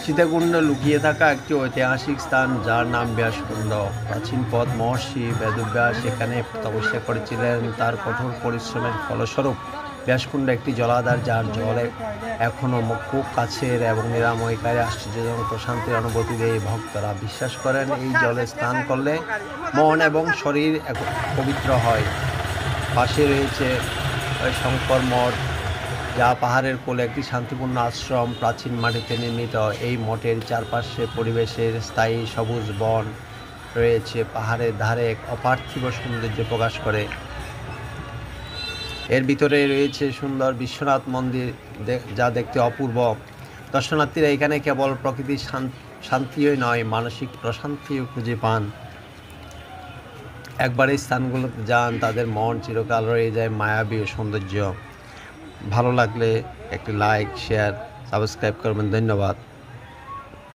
সীতাকুণ্ডে লুকিয়ে থাকা একটি ঐতিহাসিক স্থান যার নাম ব্যাসকুণ্ড। প্রাচীন পথ মহর্ষি বেদব্যাস এখানে তপস্যা করেছিলেন। তার কঠোর পরিশ্রমের ফলস্বরূপ ব্যাসকুণ্ড একটি জলাধার যার জল এখনও খুব কাছের এবং নিরাময়কারী আশ্চর্যজনক প্রশান্তির অনুভূতি দেয়। ভক্তরা বিশ্বাস করেন এই জলে স্নান করলে মন এবং শরীর পবিত্র হয়। পাশে রয়েছে শঙ্কর মঠ, যা পাহাড়ের কোলে একটি শান্তিপূর্ণ আশ্রম। প্রাচীন মাটিতে নির্মিত এই মঠের চারপাশে পরিবেশের স্থায়ী সবুজ বন রয়েছে, পাহাড়ের ধারে এক অপার্থিব সৌন্দর্য প্রকাশ করে। এর ভিতরে রয়েছে সুন্দর বিশ্বনাথ মন্দির, যা দেখতে অপূর্ব। দর্শনার্থীরা এখানে কেবল প্রকৃতির শান্তিই নয়, মানসিক প্রশান্তিও খুঁজে পান। একবার এই স্থানগুলোতে যান, তাদের মন চিরকাল রয়ে যায় মায়াবী সৌন্দর্য। ভালো লাগলে একটি লাইক, শেয়ার, সাবস্ক্রাইব করবেন। ধন্যবাদ।